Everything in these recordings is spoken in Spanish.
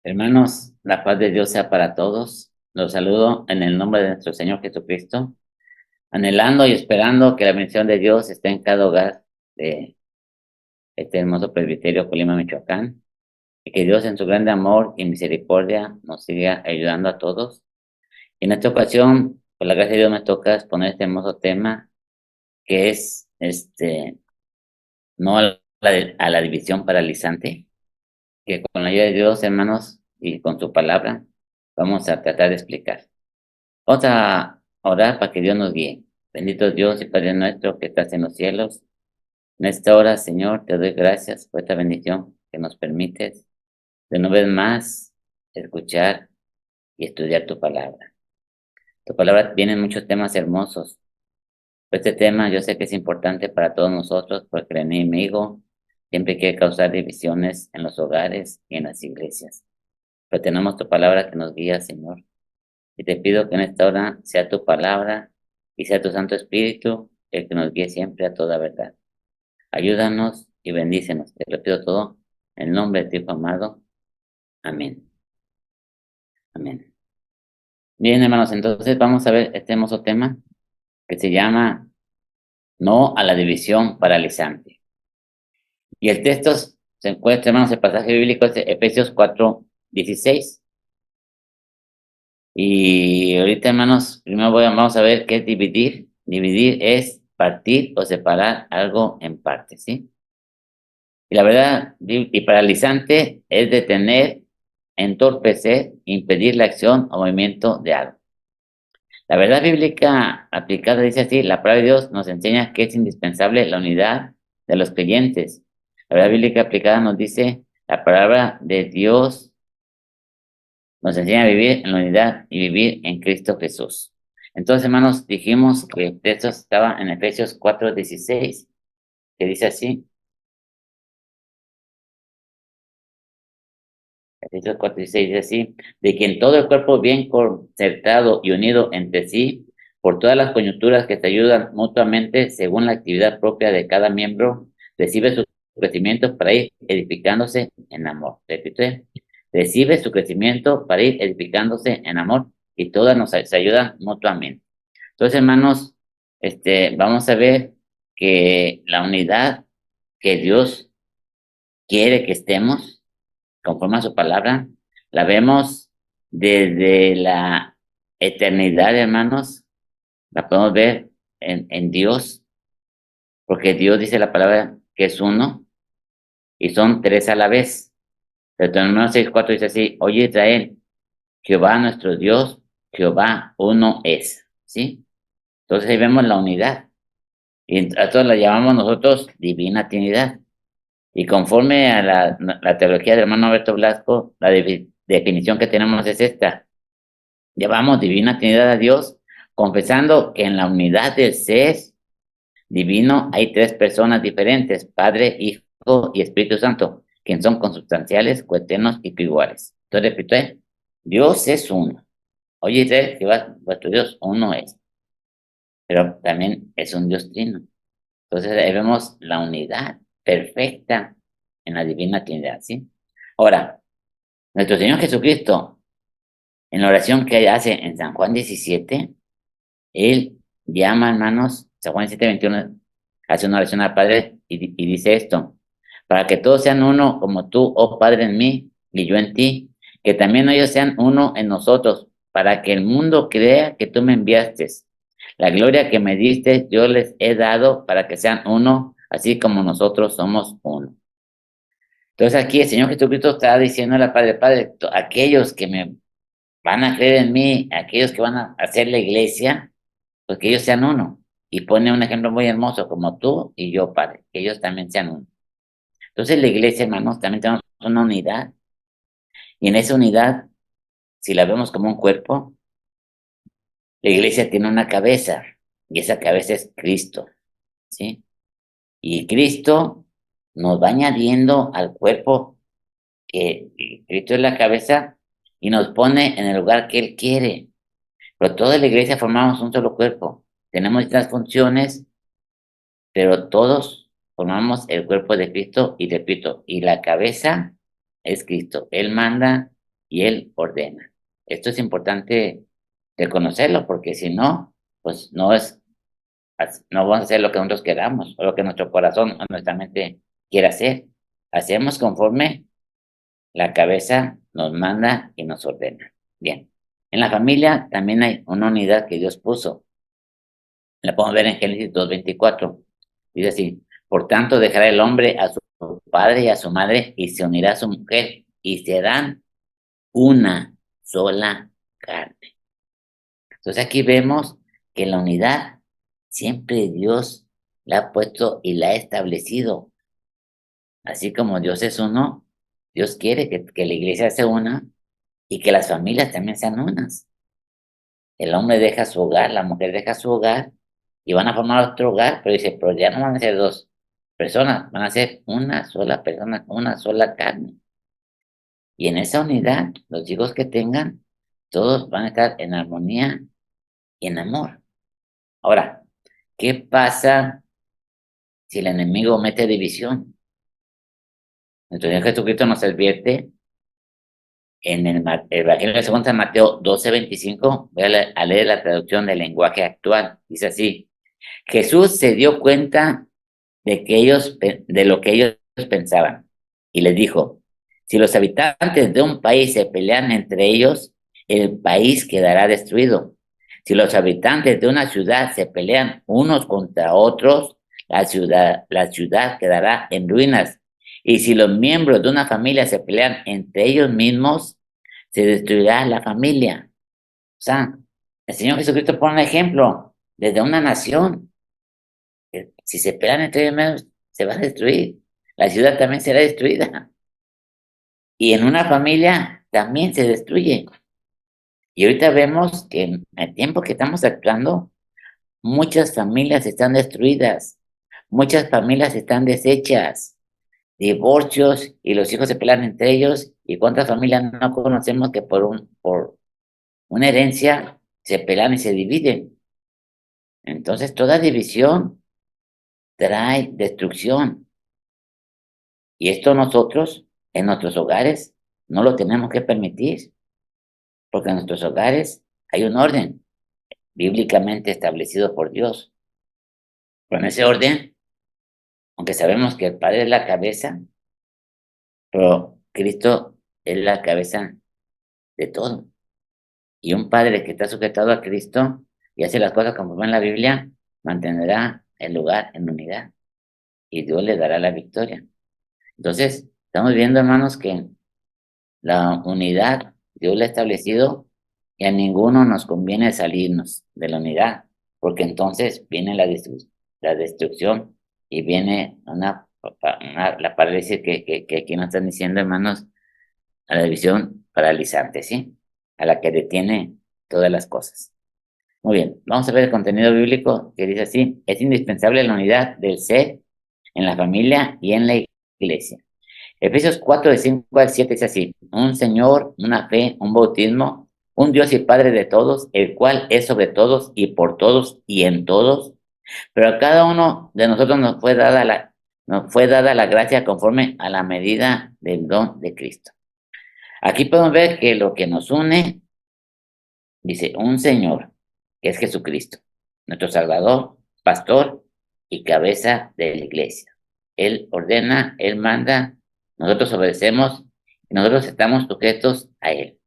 Hermanos, la paz de Dios sea para todos. Los saludo en el nombre de nuestro Señor Jesucristo, anhelando y esperando que la bendición de Dios esté en cada hogar de este hermoso presbiterio Colima, Michoacán, y que Dios en su grande amor y misericordia nos siga ayudando a todos. Y en esta ocasión, por la gracia de Dios, me toca exponer este hermoso tema que es no a la división paralizante, que con la ayuda de Dios, hermanos, y con su palabra, vamos a tratar de explicar. Vamos a orar para que Dios nos guíe. Bendito Dios y Padre nuestro que estás en los cielos. En esta hora, Señor, te doy gracias por esta bendición que nos permites de una vez más escuchar y estudiar tu palabra. Tu palabra tiene muchos temas hermosos. Este tema yo sé que es importante para todos nosotros porque el enemigo siempre quiere causar divisiones en los hogares y en las iglesias. Pero tenemos tu palabra que nos guía, Señor. Y te pido que en esta hora sea tu palabra y sea tu Santo Espíritu el que nos guíe siempre a toda verdad. Ayúdanos y bendícenos. Te lo pido todo en el nombre de tu Hijo amado. Amén. Amén. Bien, hermanos, entonces vamos a ver este hermoso tema que se llama No a la división paralizante. Y el texto se encuentra, hermanos, el pasaje bíblico es de Efesios 4:16. Y ahorita, hermanos, primero vamos a ver qué es dividir. Dividir es partir o separar algo en partes, ¿sí? Y la verdad, y paralizante es detener, entorpecer, impedir la acción o movimiento de algo. La verdad bíblica aplicada dice así: la palabra de Dios nos enseña que es indispensable la unidad de los creyentes. La verdad bíblica aplicada nos dice: la palabra de Dios nos enseña a vivir en la unidad y vivir en Cristo Jesús. Entonces, hermanos, dijimos que el texto estaba en Efesios 4:16, que dice así. Efesios 4:16 dice así: de quien todo el cuerpo bien concertado y unido entre sí, por todas las coyunturas que se ayudan mutuamente según la actividad propia de cada miembro, recibe su crecimiento para ir edificándose en amor. Repite: recibe su crecimiento para ir edificándose en amor, y todas se ayudan mutuamente. Entonces, hermanos, vamos a ver que la unidad que Dios quiere que estemos conforme a su palabra, la vemos desde la eternidad, hermanos. La podemos ver en Dios, porque Dios dice la palabra que es uno y son tres a la vez. Deuteronomio 6:4 dice así: oye Israel, Jehová nuestro Dios, Jehová uno es, ¿sí? Entonces ahí vemos la unidad, y a esto la llamamos nosotros divina Trinidad. Y conforme a la teología del hermano Alberto Blasco, la definición que tenemos es esta: llevamos divina Trinidad a Dios, confesando que en la unidad del ser divino hay tres personas diferentes: Padre, Hijo y Espíritu Santo, quienes son consubstanciales, coeternos y coiguales. Entonces, repito, Dios es uno. Oye, Israel, que vuestro Dios uno es, pero también es un Dios trino. Entonces, ahí vemos la unidad perfecta en la divina Trinidad, ¿sí? Ahora, nuestro Señor Jesucristo, en la oración que hace en San Juan 17, Él llama, hermanos, San Juan 7:21, hace una oración al Padre y dice esto: para que todos sean uno como tú, oh Padre, en mí y yo en ti, que también ellos sean uno en nosotros, para que el mundo crea que tú me enviaste. La gloria que me diste yo les he dado para que sean uno, así como nosotros somos uno. Entonces aquí el Señor Jesucristo está diciendo al Padre: Padre, aquellos que me van a creer en mí, aquellos que van a hacer la iglesia, pues que ellos sean uno. Y pone un ejemplo muy hermoso: como tú y yo, Padre, que ellos también sean uno. Entonces la iglesia, hermanos, también tenemos una unidad. Y en esa unidad, si la vemos como un cuerpo, la iglesia tiene una cabeza. Y esa cabeza es Cristo, ¿sí? Y Cristo nos va añadiendo al cuerpo, que Cristo es la cabeza, y nos pone en el lugar que Él quiere. Pero toda la iglesia formamos un solo cuerpo. Tenemos estas funciones, pero todos formamos el cuerpo de Cristo, y repito, y la cabeza es Cristo. Él manda y Él ordena. Esto es importante reconocerlo, porque si no, pues no vamos a hacer lo que nosotros queramos, o lo que nuestro corazón o nuestra mente quiera hacer. Hacemos conforme la cabeza nos manda y nos ordena. Bien. En la familia también hay una unidad que Dios puso. La podemos ver en Génesis 2:24. Dice así: por tanto, dejará el hombre a su padre y a su madre, y se unirá a su mujer, y serán una sola carne. Entonces aquí vemos que la unidad siempre Dios la ha puesto y la ha establecido. Así como Dios es uno, Dios quiere que la iglesia sea una y que las familias también sean unas. El hombre deja su hogar, la mujer deja su hogar y van a formar otro hogar, pero dice, pero ya no van a ser dos personas, van a ser una sola persona, una sola carne. Y en esa unidad, los hijos que tengan, todos van a estar en armonía y en amor. Ahora, ¿qué pasa si el enemigo mete división? Nuestro Señor Jesucristo nos advierte en el Evangelio de San Mateo 12:25. Voy a leer la traducción del lenguaje actual. Dice así: Jesús se dio cuenta de lo que ellos pensaban y les dijo: si los habitantes de un país se pelean entre ellos, el país quedará destruido. Si los habitantes de una ciudad se pelean unos contra otros, la ciudad quedará en ruinas. Y si los miembros de una familia se pelean entre ellos mismos, se destruirá la familia. O sea, el Señor Jesucristo pone un ejemplo desde una nación. Si se pelean entre ellos mismos, se va a destruir. La ciudad también será destruida. Y en una familia también se destruye. Y ahorita vemos que en el tiempo que estamos actuando, muchas familias están destruidas, muchas familias están deshechas, divorcios y los hijos se pelean entre ellos. ¿Y cuántas familias no conocemos que por una herencia se pelean y se dividen? Entonces toda división trae destrucción. Y esto nosotros, en nuestros hogares, no lo tenemos que permitir, porque en nuestros hogares hay un orden bíblicamente establecido por Dios. Pero en ese orden, aunque sabemos que el Padre es la cabeza, pero Cristo es la cabeza de todo. Y un padre que está sujetado a Cristo y hace las cosas como va en la Biblia, mantendrá el lugar en unidad y Dios le dará la victoria. Entonces, estamos viendo, hermanos, que la unidad Dios la ha establecido y a ninguno nos conviene salirnos de la unidad, porque entonces viene la destrucción y viene la parálisis que aquí nos están diciendo, hermanos, a la división paralizante, ¿sí? A la que detiene todas las cosas. Muy bien, vamos a ver el contenido bíblico que dice así: es indispensable la unidad del ser en la familia y en la iglesia. Efesios 4, de 5 al 7 dice así: un Señor, una fe, un bautismo, un Dios y Padre de todos, el cual es sobre todos y por todos y en todos. Pero a cada uno de nosotros nos fue dada la gracia conforme a la medida del don de Cristo. Aquí podemos ver que lo que nos une, dice, un Señor, que es Jesucristo, nuestro Salvador, pastor y cabeza de la iglesia. Él ordena, Él manda, nosotros obedecemos y nosotros estamos sujetos a Él.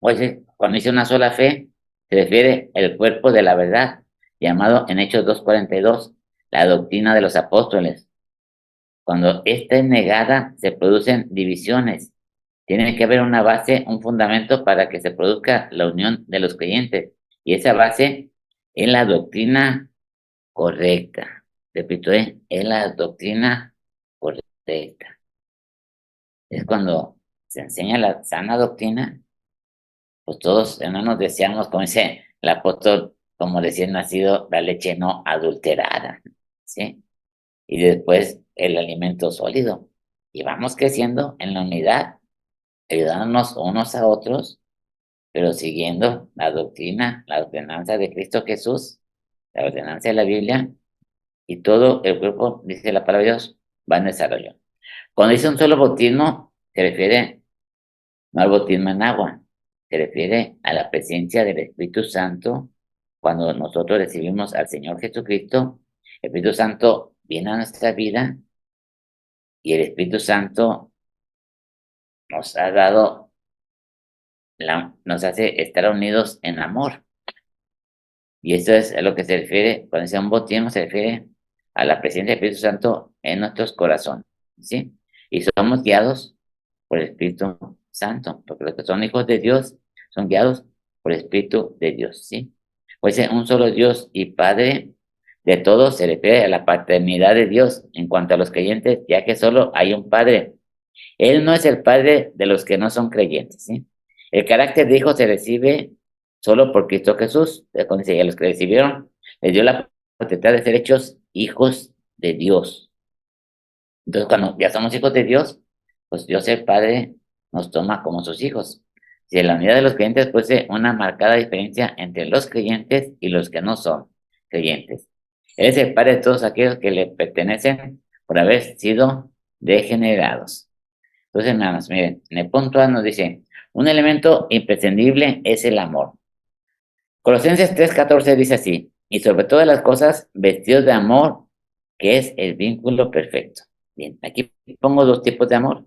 Oye, cuando dice una sola fe, se refiere al cuerpo de la verdad, llamado en Hechos 2:42, la doctrina de los apóstoles. Cuando esta es negada, se producen divisiones. Tiene que haber una base, un fundamento para que se produzca la unión de los creyentes. Y esa base es la doctrina correcta. Repito, es la doctrina correcta. Es cuando se enseña la sana doctrina, pues todos hermanos deseamos, como dice el apóstol, como recién nacido, la leche no adulterada, ¿sí? Y después el alimento sólido. Y vamos creciendo en la unidad, ayudándonos unos a otros, pero siguiendo la doctrina, la ordenanza de Cristo Jesús, la ordenanza de la Biblia, y todo el cuerpo, dice la palabra de Dios, va en desarrollo. Cuando dice un solo bautismo, se refiere no al bautismo en agua. Se refiere a la presencia del Espíritu Santo cuando nosotros recibimos al Señor Jesucristo. El Espíritu Santo viene a nuestra vida y el Espíritu Santo nos ha dado, nos hace estar unidos en amor. Y eso es a lo que se refiere, cuando dice un bautismo, se refiere a la presencia del Espíritu Santo en nuestros corazones, ¿sí? Y somos guiados por el Espíritu Santo, porque los que son hijos de Dios son guiados por el Espíritu de Dios, ¿sí? Pues un solo Dios y Padre de todos se refiere a la paternidad de Dios en cuanto a los creyentes, ya que solo hay un Padre. Él no es el Padre de los que no son creyentes, ¿sí? El carácter de hijo se recibe solo por Cristo Jesús. Cuando dice, a los que recibieron, les dio la potestad de ser hechos hijos de Dios. Entonces, cuando ya somos hijos de Dios, pues Dios el Padre nos toma como sus hijos. Si en la unidad de los creyentes fuese una marcada diferencia entre los creyentes y los que no son creyentes. Él es el Padre de todos aquellos que le pertenecen por haber sido degenerados. Entonces, hermanos, miren, en el punto A nos dice, un elemento imprescindible es el amor. Colosenses 3:14 dice así, y sobre todas las cosas, vestidos de amor, que es el vínculo perfecto. Bien, aquí pongo dos tipos de amor.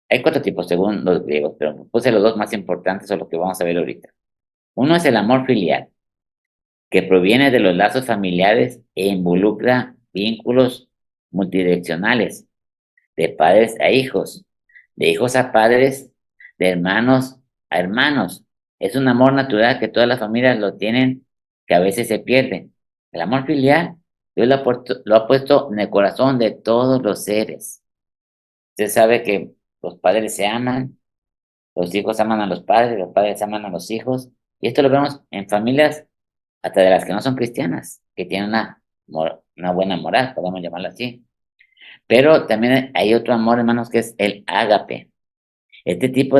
Hay cuatro tipos según los griegos, pero puse los dos más importantes o los que vamos a ver ahorita. Uno es el amor filial, que proviene de los lazos familiares e involucra vínculos multidireccionales, de padres a hijos, de hijos a padres, de hermanos a hermanos. Es un amor natural que todas las familias lo tienen, que a veces se pierde. El amor filial, Dios lo ha puesto en el corazón de todos los seres. Usted sabe que los padres se aman, los hijos aman a los padres aman a los hijos, y esto lo vemos en familias hasta de las que no son cristianas, que tienen una buena moral, podemos llamarlo así. Pero también hay otro amor, hermanos, que es el ágape. Este tipo,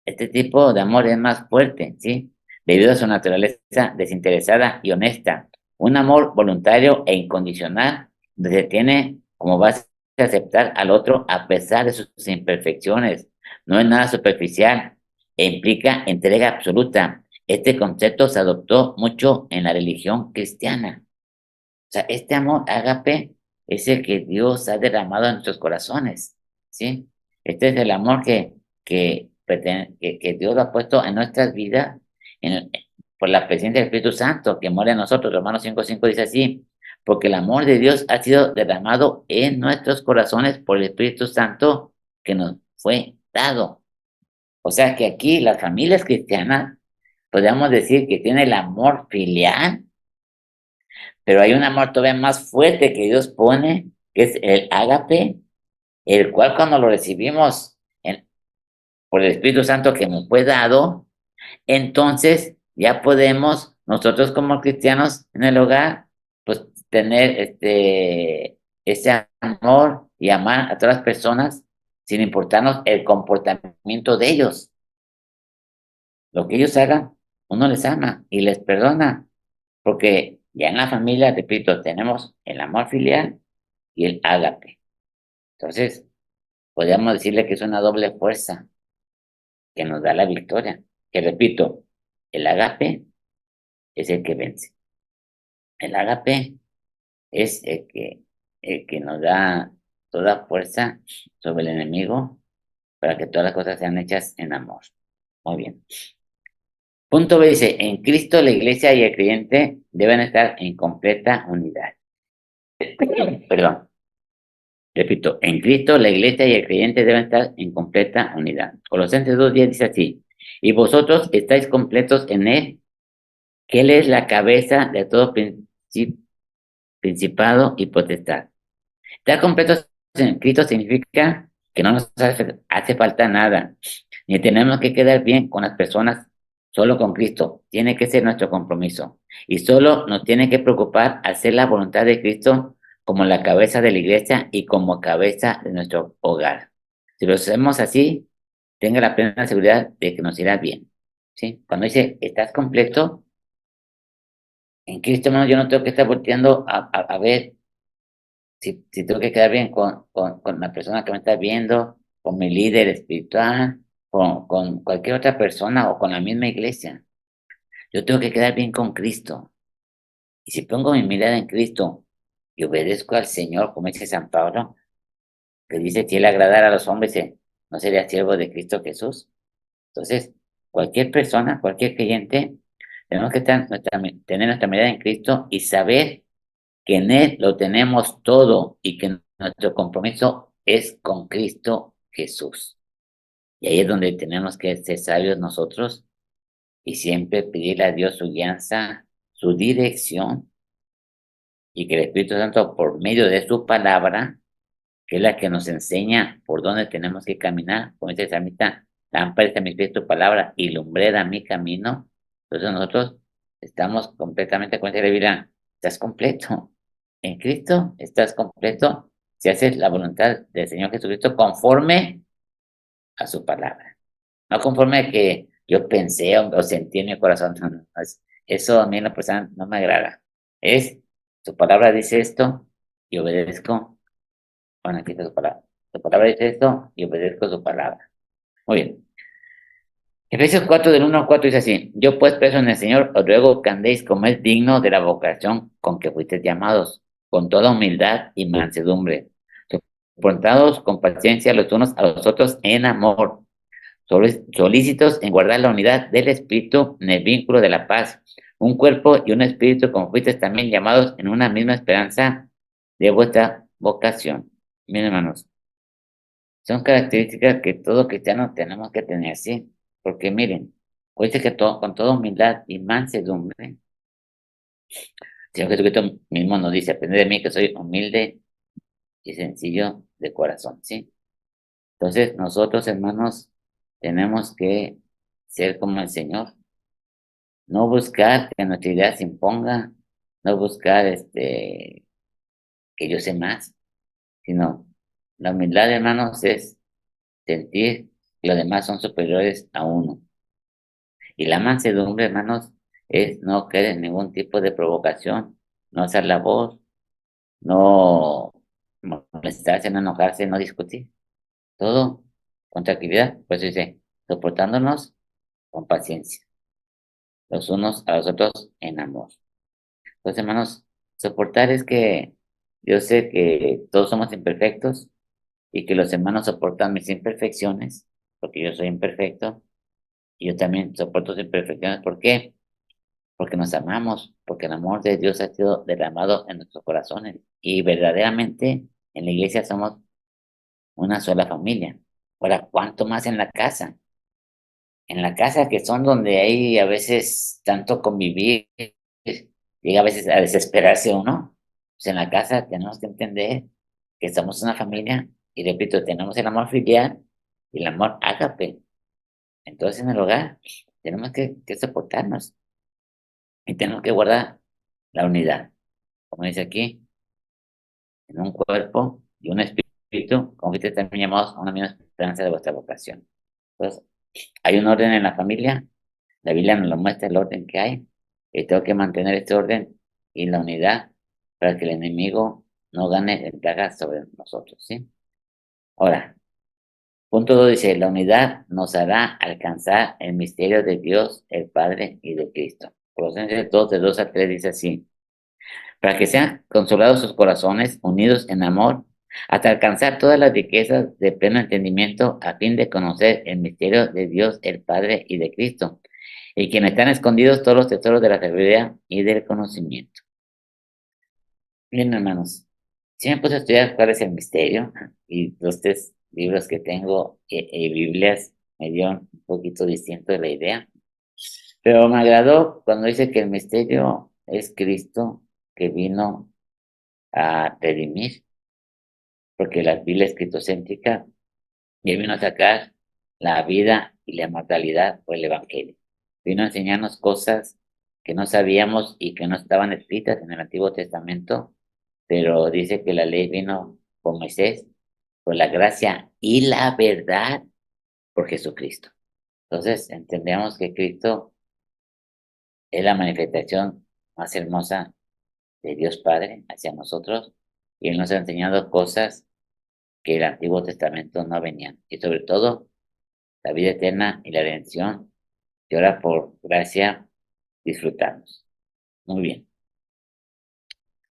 este tipo de amor es más fuerte, ¿sí? Debido a su naturaleza desinteresada y honesta. Un amor voluntario e incondicional, donde tiene como base aceptar al otro a pesar de sus imperfecciones. No es nada superficial e implica entrega absoluta. Este concepto se adoptó mucho en la religión cristiana. O sea, este amor ágape es el que Dios ha derramado en nuestros corazones, ¿sí? Este es el amor que Dios ha puesto en nuestras vidas en- por la presencia del Espíritu Santo que mora en nosotros. Romanos 5:5 dice así, porque el amor de Dios ha sido derramado en nuestros corazones por el Espíritu Santo que nos fue dado. O sea que aquí las familias cristianas podríamos decir que tiene el amor filial, pero hay un amor todavía más fuerte que Dios pone, que es el ágape, el cual cuando lo recibimos por el Espíritu Santo que nos fue dado, entonces ya podemos nosotros como cristianos en el hogar, pues tener ese amor y amar a todas las personas sin importarnos el comportamiento de ellos. Lo que ellos hagan, uno les ama y les perdona, porque ya en la familia, repito, tenemos el amor filial y el ágape. Entonces, podríamos decirle que es una doble fuerza que nos da la victoria. Que repito, el ágape es el que vence. El ágape es el que nos da toda fuerza sobre el enemigo para que todas las cosas sean hechas en amor. Muy bien. Punto B dice, en Cristo la iglesia y el creyente deben estar en completa unidad. Perdón. Repito, en Cristo la iglesia y el creyente deben estar en completa unidad. Colosenses 2:10 dice así, y vosotros estáis completos en Él, que Él es la cabeza de todo principado y potestad. Estar completos en Cristo significa que no nos hace falta nada, ni tenemos que quedar bien con las personas, solo con Cristo. Tiene que ser nuestro compromiso. Y solo nos tiene que preocupar hacer la voluntad de Cristo como la cabeza de la iglesia y como cabeza de nuestro hogar. Si lo hacemos así, tenga la plena seguridad de que nos irá bien. ¿Sí? Cuando dice, estás completo, en Cristo, hermano, yo no tengo que estar volteando a ver si tengo que quedar bien con la persona que me está viendo, con mi líder espiritual, con cualquier otra persona o con la misma iglesia. Yo tengo que quedar bien con Cristo. Y si pongo mi mirada en Cristo y obedezco al Señor, como dice San Pablo, que dice, si él agradara a los hombres, no sería siervo de Cristo Jesús. Entonces, cualquier persona, cualquier creyente, tenemos que tener nuestra mirada en Cristo y saber que en Él lo tenemos todo y que nuestro compromiso es con Cristo Jesús. Y ahí es donde tenemos que ser sabios nosotros y siempre pedirle a Dios su guianza, su dirección, y que el Espíritu Santo, por medio de su palabra, que es la que nos enseña por dónde tenemos que caminar, como dice el salmista, lámpara es a mis pies tu palabra y lumbrera mi camino. Entonces nosotros estamos completamente, como dice la Biblia, estás completo. En Cristo estás completo si haces la voluntad del Señor Jesucristo conforme a su palabra. No conforme a que yo pensé o sentí en mi corazón. No, no, no, eso a mí en la persona no me agrada. Es, su palabra dice esto y obedezco. Bueno, aquí está su palabra. Su palabra dice esto y obedezco su palabra. Muy bien. Efesios 4 del 1 al 4 dice así: Yo pues preso en el Señor, os ruego que andéis como es digno de la vocación con que fuisteis llamados, con toda humildad y mansedumbre, soportados con paciencia los unos a los otros en amor, solícitos en guardar la unidad del Espíritu en el vínculo de la paz, un cuerpo y un espíritu, como fuisteis también llamados en una misma esperanza de vuestra vocación. Miren, hermanos, son características que todo cristiano tenemos que tener, ¿sí? Porque miren, dice que todo, con toda humildad y mansedumbre, Señor Jesucristo mismo nos dice, aprended de mí que soy humilde y sencillo de corazón, ¿sí? Entonces, nosotros, hermanos, tenemos que ser como el Señor, no buscar que nuestra idea se imponga, no buscar que yo sé más, sino la humildad, hermanos, es sentir que los demás son superiores a uno. Y la mansedumbre, hermanos, es no caer en ningún tipo de provocación, no hacer la voz, no molestarse, no enojarse, no discutir. Todo con tranquilidad. Pues dice, soportándonos con paciencia, los unos a los otros en amor. Pues, hermanos, soportar es que yo sé que todos somos imperfectos y que los hermanos soportan mis imperfecciones, porque yo soy imperfecto y yo también soporto sus imperfecciones. ¿Por qué? Porque nos amamos, porque el amor de Dios ha sido derramado en nuestros corazones y verdaderamente en la iglesia somos una sola familia. Ahora, ¿cuánto más en la casa? En la casa que son donde hay a veces tanto convivir, llega a veces a desesperarse uno. Pues en la casa tenemos que entender que somos una familia y repito, tenemos el amor filial y el amor ágape. Entonces en el hogar tenemos que soportarnos y tenemos que guardar la unidad. Como dice aquí, en un cuerpo y un espíritu, como que ustedes también llamados a una misma esperanza de vuestra vocación. Entonces, hay un orden en la familia, la Biblia nos lo muestra el orden que hay, y tengo que mantener este orden y la unidad para que el enemigo no gane ventaja sobre nosotros, ¿sí? Ahora, punto 2 dice, la unidad nos hará alcanzar el misterio de Dios, el Padre y de Cristo. Colosenses 2, de 2 a 3 dice así: para que sean consolados sus corazones, unidos en amor, hasta alcanzar todas las riquezas de pleno entendimiento, a fin de conocer el misterio de Dios, el Padre y de Cristo, y quienes están escondidos todos los tesoros de la sabiduría y del conocimiento. Bien, hermanos, si me puse a estudiar cuál es el misterio, y los tres libros que tengo y Biblias me dieron un poquito distinto de la idea, pero me agradó cuando dice que el misterio es Cristo que vino a redimir, porque la Biblia escritocéntrica ya vino a sacar la vida y la mortalidad por el Evangelio. Vino a enseñarnos cosas que no sabíamos y que no estaban escritas en el Antiguo Testamento, pero dice que la ley vino por Moisés, por la gracia y la verdad por Jesucristo. Entonces entendemos que Cristo es la manifestación más hermosa de Dios Padre hacia nosotros y Él nos ha enseñado cosas que el Antiguo Testamento no venían. Y sobre todo, la vida eterna y la redención, que ahora por gracia disfrutamos. Muy bien.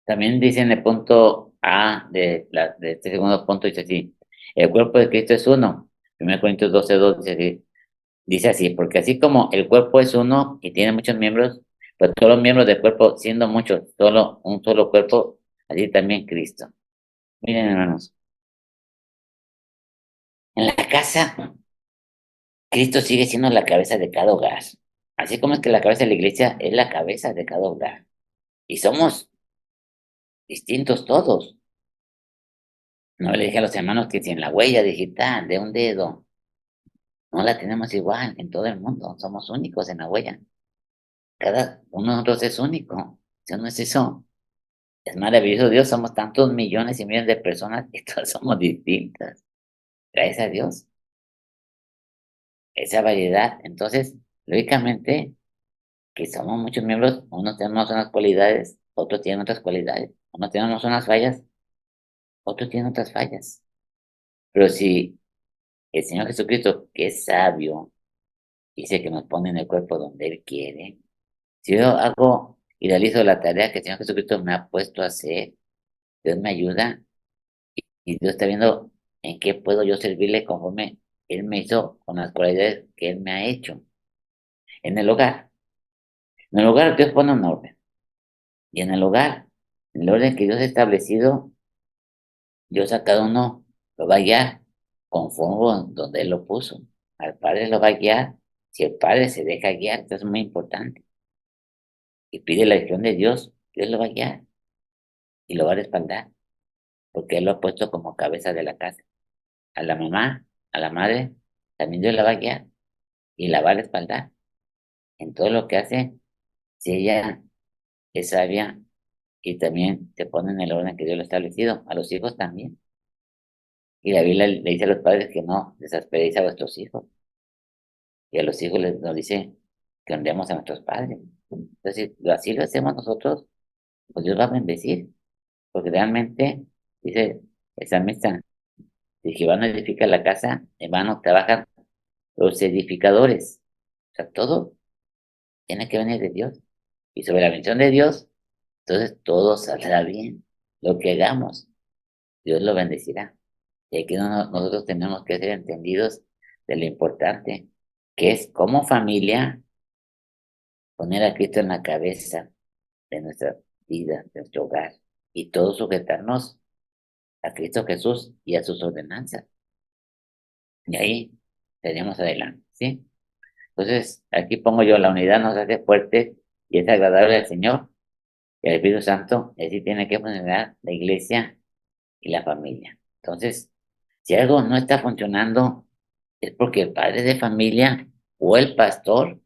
También dice en el punto A de este segundo punto, dice así, el cuerpo de Cristo es uno. 1 Corintios 12:2 dice así, porque así como el cuerpo es uno y tiene muchos miembros, pero todos los miembros del cuerpo, siendo muchos, solo un solo cuerpo, así también Cristo. Miren, hermanos, en la casa, Cristo sigue siendo la cabeza de cada hogar. Así como es que la cabeza de la iglesia es la cabeza de cada hogar. Y somos distintos todos. No le dije a los hermanos que si en la huella digital de un dedo no la tenemos igual en todo el mundo, somos únicos en la huella. Cada uno de nosotros es único. ¿Sí no es eso? Es maravilloso Dios, somos tantos millones y millones de personas y todas somos distintas. Gracias a Dios, esa variedad. Entonces, lógicamente, que somos muchos miembros, unos tenemos unas cualidades, otros tienen otras cualidades, unos tenemos unas fallas, otros tienen otras fallas. Pero si el Señor Jesucristo, que es sabio, dice que nos pone en el cuerpo donde Él quiere, si yo hago y realizo la tarea que el Señor Jesucristo me ha puesto a hacer, Dios me ayuda y Dios está viendo en qué puedo yo servirle conforme Él me hizo con las cualidades que Él me ha hecho. En el hogar, en el hogar Dios pone un orden. Y en el hogar, en el orden que Dios ha establecido, Dios a cada uno lo va a guiar conforme donde Él lo puso. Al padre lo va a guiar. Si el padre se deja guiar, esto es muy importante. Y pide la dirección de Dios, Dios lo va a guiar y lo va a respaldar, porque Él lo ha puesto como cabeza de la casa. A la mamá, a la madre, también Dios la va a guiar y la va a respaldar en todo lo que hace. Si ella es sabia y también se pone en el orden que Dios lo ha establecido, a los hijos también. Y la Biblia le dice a los padres que no desesperéis a vuestros hijos. Y a los hijos les nos dice que honremos a nuestros padres. Entonces, si así lo hacemos nosotros, pues Dios va a bendecir. Porque realmente, dice el salmista, si Jehová no edifica la casa, en vano trabajan los edificadores. O sea, todo tiene que venir de Dios. Y sobre la bendición de Dios, entonces todo saldrá bien. Lo que hagamos, Dios lo bendecirá. Y aquí nosotros tenemos que ser entendidos de lo importante, que es como familia poner a Cristo en la cabeza de nuestra vida, de nuestro hogar, y todos sujetarnos a Cristo Jesús y a sus ordenanzas. Y ahí tenemos adelante, ¿sí? Entonces, aquí pongo yo, la unidad nos hace fuertes y es agradable al Señor y al Espíritu Santo, y así tiene que funcionar la iglesia y la familia. Entonces, si algo no está funcionando, es porque el padre de familia o el pastor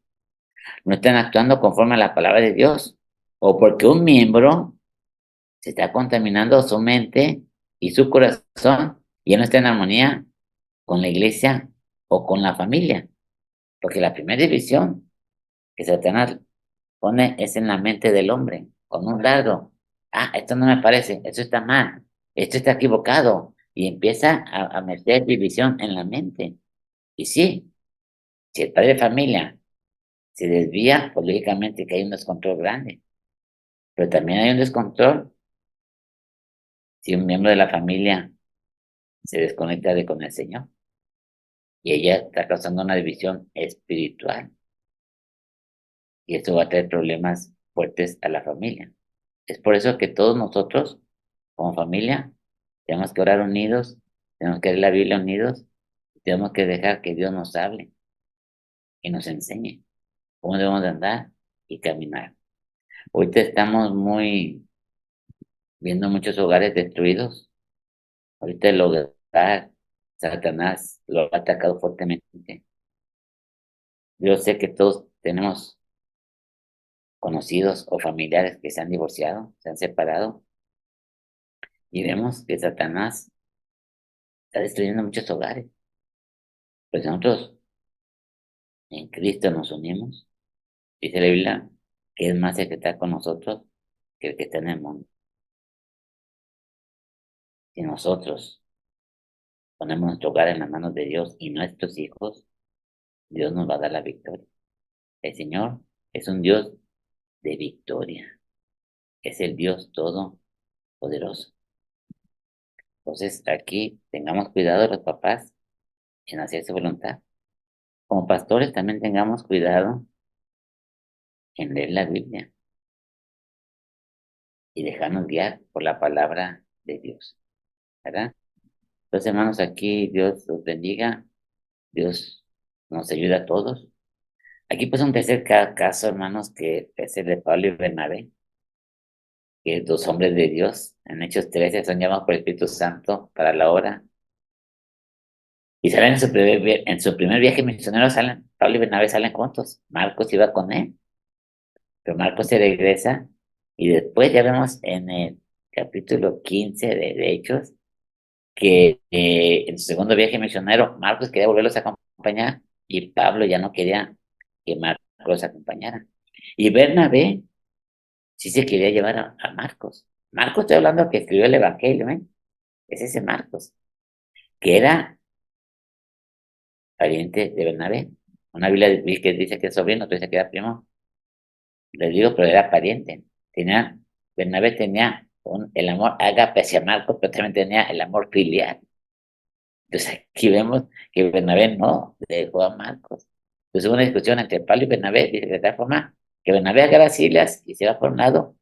no están actuando conforme a la palabra de Dios, o porque un miembro se está contaminando su mente y su corazón y ya no está en armonía con la iglesia o con la familia. Porque la primera división que Satanás pone es en la mente del hombre, con un dardo. Ah, esto no me parece, esto está mal, esto está equivocado. Y empieza a meter división en la mente. Y sí, si el padre de familia se desvía, pues lógicamente que hay un descontrol grande. Pero también hay un descontrol si un miembro de la familia se desconecta de con el Señor. Y ella está causando una división espiritual. Y esto va a traer problemas fuertes a la familia. Es por eso que todos nosotros, como familia, tenemos que orar unidos, tenemos que leer la Biblia unidos, tenemos que dejar que Dios nos hable y nos enseñe cómo debemos de andar y caminar. Ahorita estamos viendo muchos hogares destruidos. Ahorita el hogar, Satanás lo ha atacado fuertemente. Yo sé que todos tenemos conocidos o familiares que se han divorciado, se han separado, y vemos que Satanás está destruyendo muchos hogares. Pues nosotros en Cristo nos unimos. Dice la Biblia que es más el que está con nosotros que el que está en el mundo. Y nosotros ponemos nuestro hogar en las manos de Dios y nuestros hijos, Dios nos va a dar la victoria. El Señor es un Dios de victoria. Es el Dios todopoderoso. Entonces, aquí tengamos cuidado los papás en hacer su voluntad. Como pastores también tengamos cuidado en leer la Biblia y dejarnos guiar por la palabra de Dios, ¿verdad? Entonces, hermanos, aquí Dios los bendiga, Dios nos ayuda a todos. Aquí pues un tercer caso, hermanos, que es el de Pablo y Bernabé, que dos hombres de Dios, en Hechos 13 son llamados por el Espíritu Santo para la obra. Y salen en su primer viaje misionero, salen, Pablo y Bernabé salen juntos. Marcos iba con él, pero Marcos se regresa. Y después ya vemos en el capítulo 15 de Hechos, que en su segundo viaje misionero, Marcos quería volverlos a acompañar y Pablo ya no quería que Marcos los acompañara. Y Bernabé sí se quería llevar a Marcos. Marcos, estoy hablando que escribió el Evangelio, ¿eh? Es ese Marcos, que era pariente de Bernabé. Una Biblia que dice que es sobrino, otra dice que era primo. Les digo, pero era pariente. Tenía, Bernabé tenía el amor ágape hacia Marcos, pero también tenía el amor filial. Entonces aquí vemos que Bernabé no dejó a Marcos. Entonces hubo una discusión entre Pablo y Bernabé, dice de tal forma que Bernabé agarra a Silas y se va por un lado,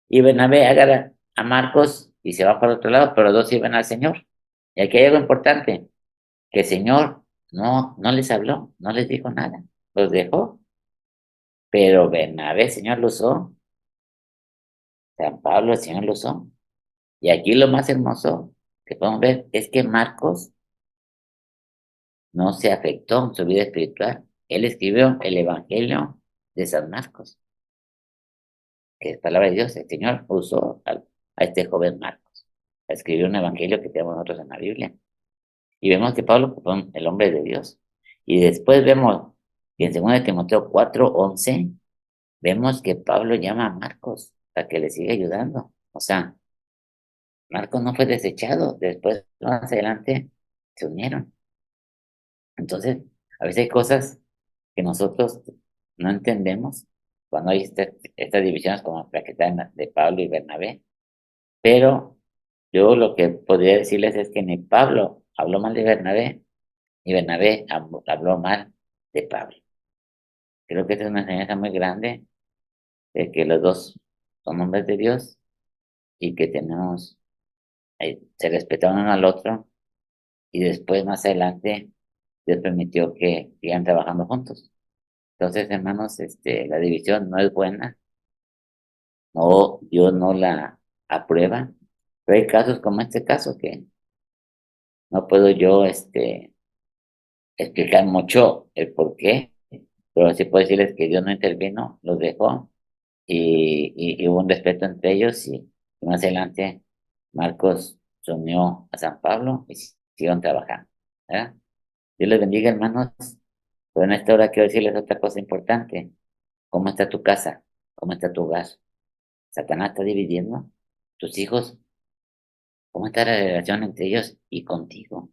y Bernabé agarra a Marcos y se va por otro lado, pero los dos iban al Señor. Y aquí hay algo importante, que el Señor no les habló, no les dijo nada, los dejó, pero Bernabé el Señor lo usó, San Pablo el Señor lo usó. Y aquí lo más hermoso que podemos ver es que Marcos no se afectó en su vida espiritual. Él escribió el Evangelio de San Marcos, que es palabra de Dios. El Señor usó a este joven Marcos. Escribió un evangelio que tenemos nosotros en la Biblia. Y vemos que Pablo fue el hombre de Dios. Y después vemos que en 2 Timoteo 4:11, vemos que Pablo llama a Marcos para que le siga ayudando. O sea, Marcos no fue desechado. Después, más adelante, se unieron. Entonces, a veces hay cosas que nosotros no entendemos cuando hay estas divisiones como la que están de Pablo y Bernabé. Pero yo lo que podría decirles es que ni Pablo habló mal de Bernabé, ni Bernabé habló mal de Pablo. Creo que esta es una enseñanza muy grande de que los dos son hombres de Dios y que tenemos, se respetaron uno al otro y después más adelante Dios permitió que sigan trabajando juntos. Entonces, hermanos, la división no es buena, no, Dios no la aprueba, pero hay casos como este caso que no puedo yo explicar mucho el por qué, pero sí puedo decirles que Dios no intervino, los dejó y hubo un respeto entre ellos y más adelante Marcos se unió a San Pablo y siguieron trabajando, ¿verdad? Dios les bendiga, hermanos, pero en esta hora quiero decirles otra cosa importante. ¿Cómo está tu casa? ¿Cómo está tu hogar? ¿Satanás está dividiendo tus hijos? ¿Cómo está la relación entre ellos y contigo?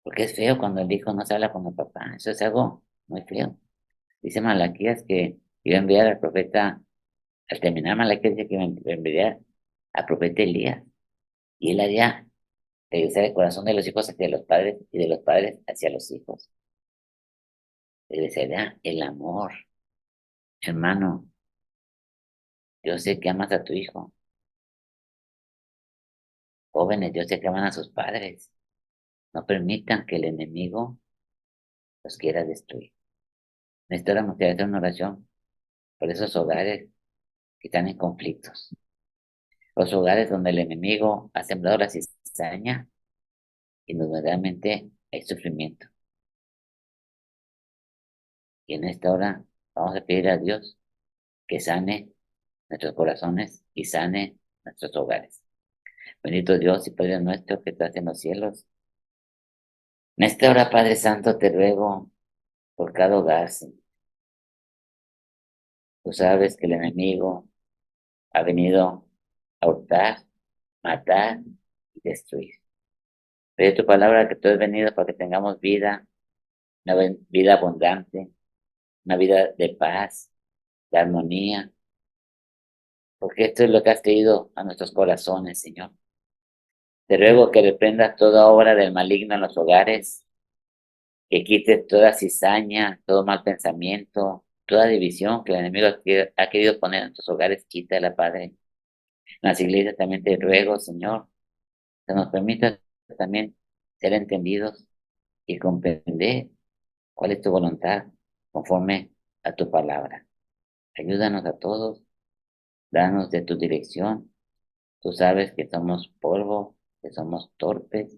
Porque es feo cuando el hijo no se habla con el papá. Eso es algo muy feo. Dice Malaquías que iba a enviar al profeta, al terminar Malaquías dice que iba a enviar al profeta Elías. Y él haría regresar el corazón de los hijos hacia los padres y de los padres hacia los hijos. Regresaría el amor. Hermano, yo sé que amas a tu hijo. Jóvenes, yo sé que aman a sus padres. No permitan que el enemigo los quiera destruir. Necesitamos que hacer una oración por esos hogares que están en conflictos. Los hogares donde el enemigo ha sembrado la cizaña y donde verdaderamente hay sufrimiento. Y en esta hora vamos a pedir a Dios que sane nuestros corazones y sane nuestros hogares. Bendito Dios y Padre nuestro que estás en los cielos. En esta hora, Padre Santo, te ruego por cada hogar, Señor. Tú sabes que el enemigo ha venido a hurtar, matar y destruir. Pero tu palabra que tú has venido para que tengamos vida, vida abundante, una vida de paz, de armonía, porque esto es lo que has traído a nuestros corazones, Señor. Te ruego que reprendas toda obra del maligno en los hogares, que quites toda cizaña, todo mal pensamiento, toda división que el enemigo ha querido poner en nuestros hogares, quítala, Padre. En las iglesias también te ruego, Señor, que nos permitas también ser entendidos y comprender cuál es tu voluntad conforme a tu palabra. Ayúdanos a todos, danos de tu dirección. Tú sabes que somos polvo, que somos torpes,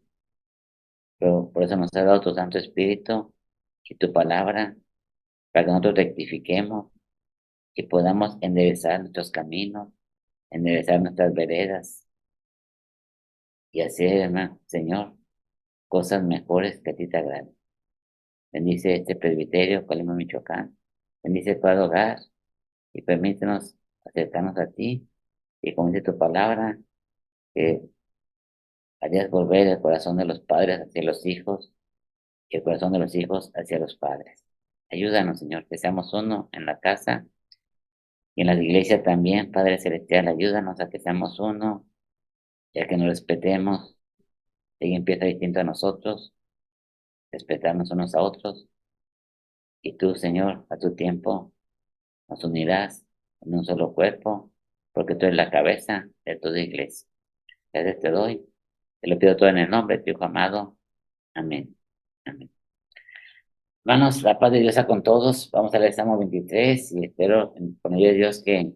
pero por eso nos has dado tu Santo Espíritu y tu palabra, para que nosotros rectifiquemos y podamos enderezar nuestros caminos, enderezar nuestras veredas y hacer, hermano, Señor, cosas mejores que a ti te agraden. Bendice este presbiterio, Colima, Michoacán. Bendice cada hogar y permítenos acercarnos a ti y como dice tu palabra, que harías volver el corazón de los padres hacia los hijos y el corazón de los hijos hacia los padres. Ayúdanos, Señor, que seamos uno en la casa y en las iglesias también, Padre Celestial, ayúdanos a que seamos uno, ya que nos respetemos, y empieza distinto a nosotros, respetarnos unos a otros, y tú, Señor, a tu tiempo, nos unirás en un solo cuerpo, porque tú eres la cabeza de toda iglesia. Gracias te doy, te lo pido todo en el nombre de tu Hijo amado. Amén. Amén. Hermanos, la paz de Dios sea con todos. Vamos a leer Salmo 23 y espero con ayuda de Dios que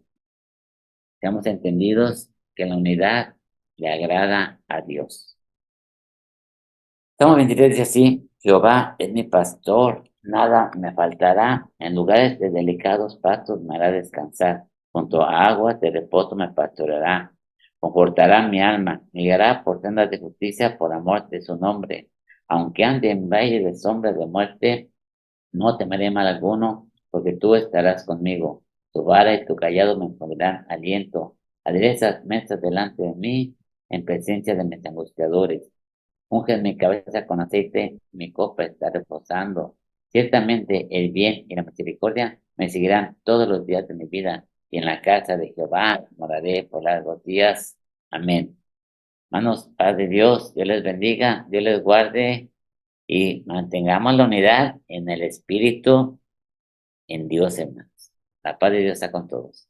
seamos entendidos que la unidad le agrada a Dios. Salmo 23 dice así: Jehová es mi pastor, nada me faltará, en lugares de delicados pastos me hará descansar, junto a aguas de reposo me pastoreará, confortará mi alma, me guiará por sendas de justicia por amor de su nombre. Aunque ande en valle de sombra de muerte, no temeré mal alguno, porque tú estarás conmigo. Tu vara y tu callado me pondrán aliento. Aderezas mesas delante de mí, en presencia de mis angustiadores. Unge mi cabeza con aceite, mi copa está reposando. Ciertamente el bien y la misericordia me seguirán todos los días de mi vida, y en la casa de Jehová moraré por largos días. Amén. Hermanos, paz de Dios, Dios les bendiga, Dios les guarde y mantengamos la unidad en el Espíritu, en Dios, hermanos. La paz de Dios está con todos.